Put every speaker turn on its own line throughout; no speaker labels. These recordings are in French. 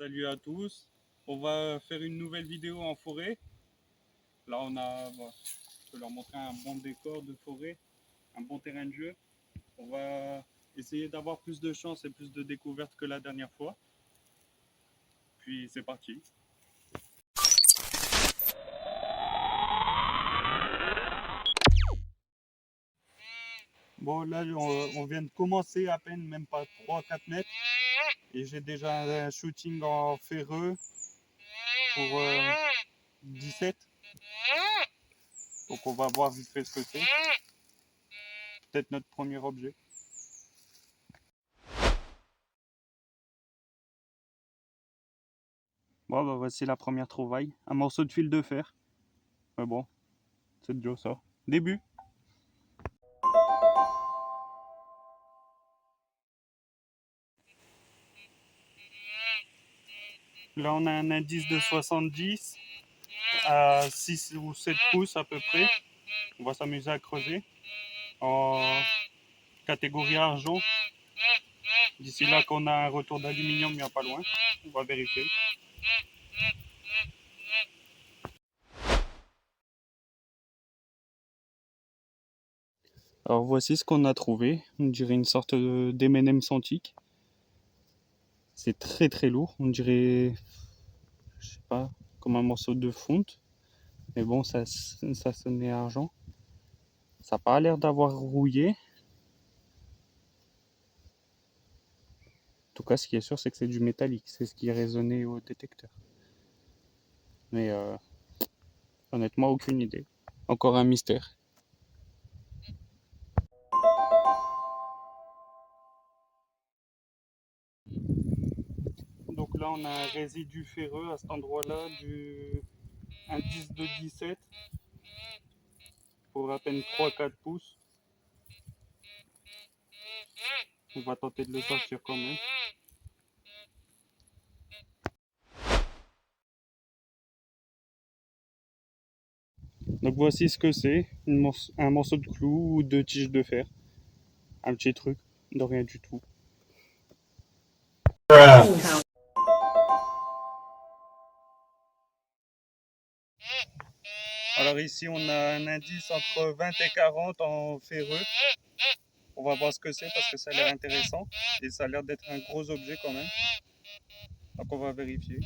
Salut à tous. On va faire une nouvelle vidéo en forêt. Là, je peux leur montrer un bon décor de forêt, un bon terrain de jeu. On va essayer d'avoir plus de chance et plus de découvertes que la dernière fois. Puis c'est parti. Bon, là, on vient de commencer à peine, même pas 3-4 mètres. Et j'ai déjà un shooting en ferreux pour 17. Donc on va voir vite fait ce que c'est. Peut-être notre premier objet. Bon, bah voici la première trouvaille. Un morceau de fil de fer. Mais bon, c'est déjà ça. Début. Là, on a un indice de 70 à 6 ou 7 pouces à peu près. On va s'amuser à creuser en catégorie argent. D'ici là qu'on a un retour d'aluminium, il n'y a pas loin. On va vérifier. Alors voici ce qu'on a trouvé. On dirait une sorte d'M&M's antique. C'est très très lourd. On dirait, je sais pas, comme un morceau de fonte. Mais bon, ça sonnait argent. Ça n'a pas l'air d'avoir rouillé. En tout cas, ce qui est sûr, c'est que c'est du métallique. C'est ce qui est résonné au détecteur. Mais honnêtement, aucune idée. Encore un mystère. Donc là, on a un résidu ferreux à cet endroit-là, un disque de 17 pour à peine 3-4 pouces. On va tenter de le sortir quand même. Donc voici ce que c'est, un morceau de clou ou de tige de fer. Un petit truc, de rien du tout. Alors ici on a un indice entre 20 et 40 en ferreux. On va voir ce que c'est parce que ça a l'air intéressant et ça a l'air d'être un gros objet quand même. Donc on va vérifier.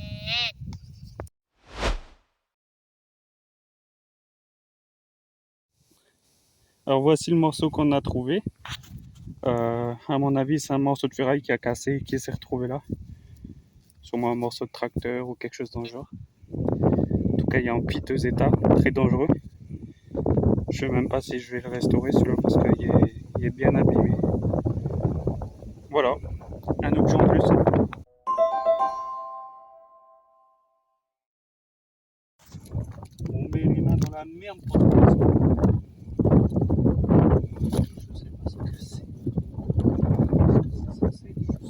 Alors voici le morceau qu'on a trouvé. À mon avis c'est un morceau de ferraille qui a cassé et qui s'est retrouvé là. Sûrement un morceau de tracteur ou quelque chose dans le genre. En tout cas il est en piteux état, très dangereux. Je sais même pas si je vais le restaurer celui-là parce qu'il est bien abîmé. Voilà, un objet en plus. On met les mains dans la merde pour le restaurer. Je sais pas ce que c'est. Ça c'est juste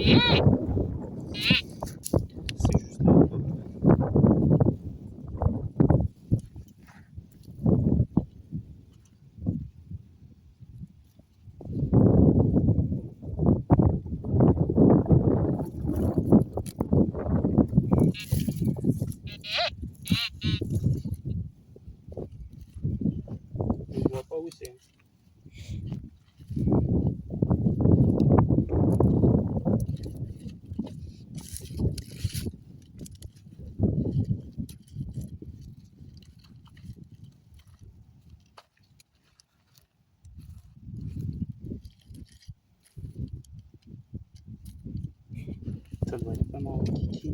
C'est juste là. Hop. Je ne vois pas où c'est. Ça doit être vraiment kiki.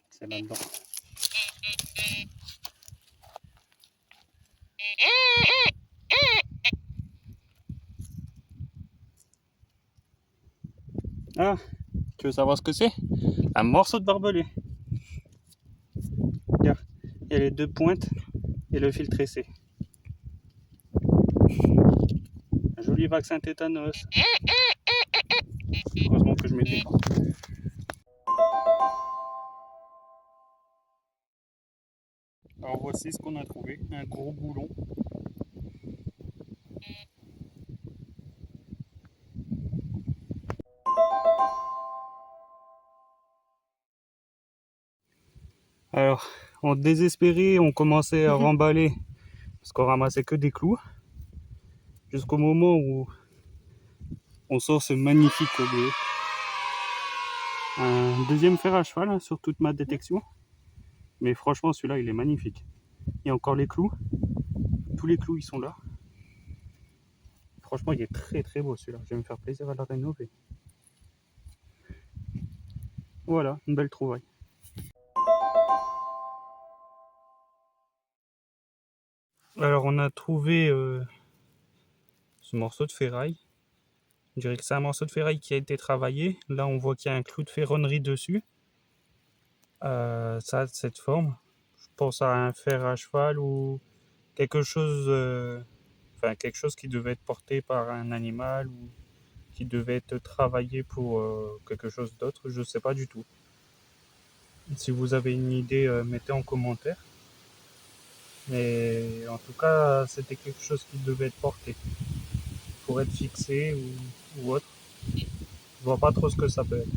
C'est là-dedans. Ah, tu veux savoir ce que c'est? Un morceau de barbelé. Regarde, il y a les deux pointes et le fil tressé. Un joli vaccin tétanos. Heureusement que je mets des gants. Alors voici ce qu'on a trouvé, un gros boulon. Alors, en désespéré, on commençait à remballer parce qu'on ramassait que des clous. Jusqu'au moment où on sort ce magnifique collier. Un deuxième fer à cheval hein, sur toute ma détection. Mais franchement, celui-là, il est magnifique. Il y a encore les clous. Tous les clous, ils sont là. Franchement, il est très très beau celui-là. Je vais me faire plaisir à le rénover. Voilà, une belle trouvaille. Alors, on a trouvé ce morceau de ferraille. Je dirais que c'est un morceau de ferraille qui a été travaillé. Là, on voit qu'il y a un clou de ferronnerie dessus. Ça a cette forme. Je pense à un fer à cheval ou quelque chose, quelque chose qui devait être porté par un animal ou qui devait être travaillé pour quelque chose d'autre. Je ne sais pas du tout. Si vous avez une idée, mettez en commentaire. Mais en tout cas, c'était quelque chose qui devait être porté pour être fixé ou autre. Je vois pas trop ce que ça peut être.